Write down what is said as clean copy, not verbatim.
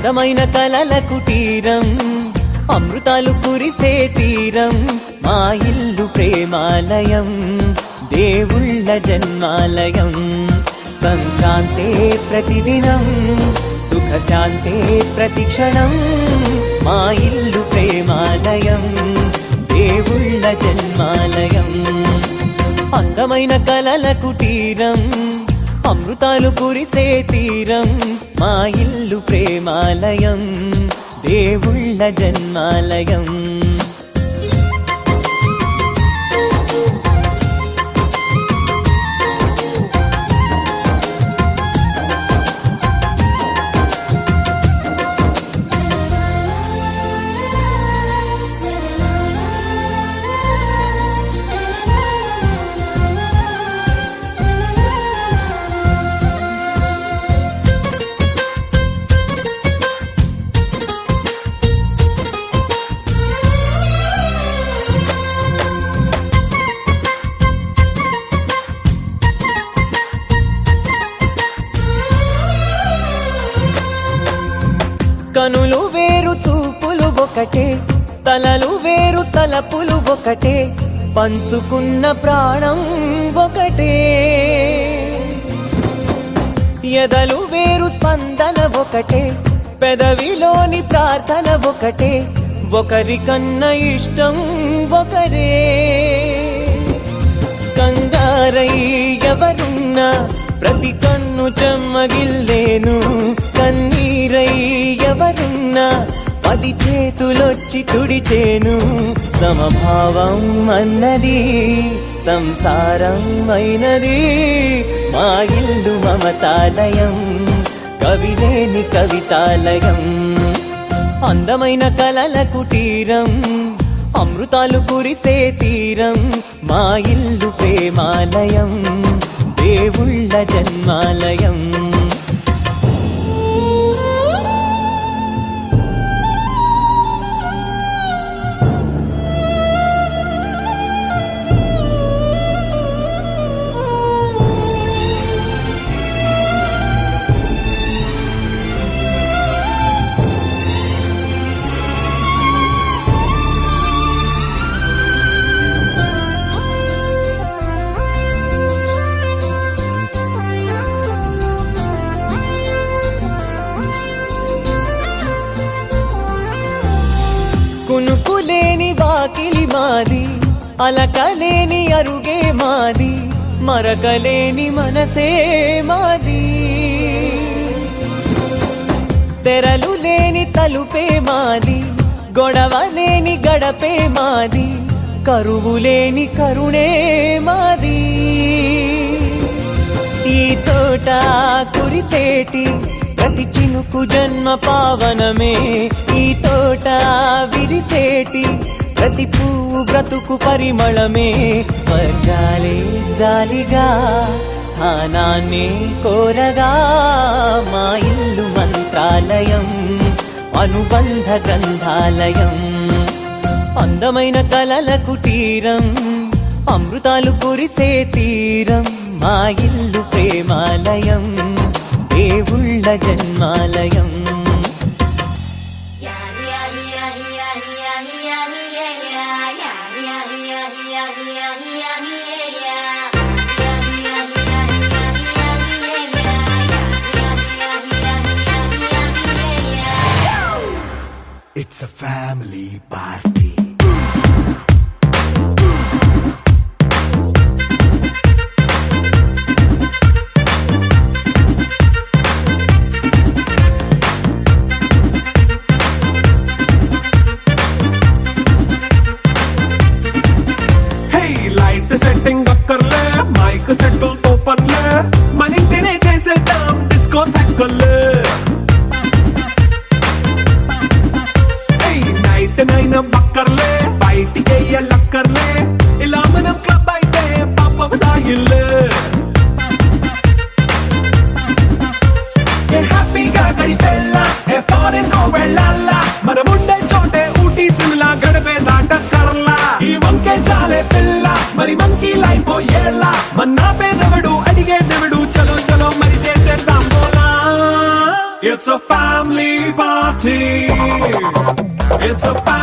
అందమైన కలల కుటీరం అమృతాలు కురిసే తీరం మా ఇల్లు ప్రేమాలయం దేవుళ్ళ జన్మాలయం సంక్రాంతే ప్రతిదినం సుఖశాంతే ప్రతిక్షణం మా ఇల్లు ప్రేమాలయం దేవుళ్ళ జన్మాలయం అందమైన కలల కుటీరం అమృతాలు కురిసే తీరం మా ఇల్లు ప్రేమాలయం దేవుళ్ళ జన్మాలయం కనులు వేరు చూపులు ఒకటే తలలు వేరు తలపులు ఒకటే పంచుకున్న ప్రాణం ఒకటే ఎదలు వేరు స్పందన ఒకటే పెదవిలోని ప్రార్థన ఒకటే ఒకరికన్నా ఇష్టం ఒకరే కంగారై ఎవరున్నా ప్రతి కన్ను చెమ్మగిల్లేను కన్నీరై ఎవరున్నా 10 చేతులొచ్చి తుడిచేను సమభావం అన్నది సంసారం అయినది మా ఇల్లు మమతాలయం కవిలేని కవితాలయం అందమైన కలల కుటీరం అమృతాలు కురిసే తీరం మా ఇల్లు ప్రేమాలయం దేవుళ్ళ జన్మాలయం కునుకులేని వాకిలి మాది అలకలేని అరుగే మాది మరకలేని మనసే మాది తెరలు లేని తలుపే మాది గొడవలేని గడపే మాది కరువులేని కరుణే మాది ఈ చోట కురిసేటి ప్రతి చినుకు జన్మ పావనమే ఈ తోట విరిసేటి ప్రతి పువ్వు బ్రతుకు పరిమళమే స్వర్గాలే జాలిగా స్థానాన్ని కోరగా మా ఇల్లు మంత్రాలయం అనుబంధ గ్రంథాలయం అందమైన కలల కుటీరం అమృతాలు కురిసే తీరం మా ఇల్లు ప్రేమాలయం దేవుళ్ళ జన్మాలయం It's a family party. Mike సెట్లు ఓపెన్లే మన ఇంటినే చేసేద్దాం డిస్కో థక్కర్లే నైట్ నైన్ బక్కర్లే బయటికి వెయ్యలక్కర్లే ఇలా మనం క్లబ్ అయితే పాప దాయిల్లే హ్యాపీగా గడిపెళ్ళా ఏ ఫారెన్ కో వెళ్ళాలా మనం ఉండే చోటే ఊటీ సిమ్లా గడిపే దాటక్కర్లా ఈ వంకే చాలే పిల్ల మరి మనకి లైఫ్ ఏళ్ళ మన్నా పేదవడు అడిగే దేవుడు చలో చలో మరి చేసేద్దాం బోలా It's It's a family party. It's a family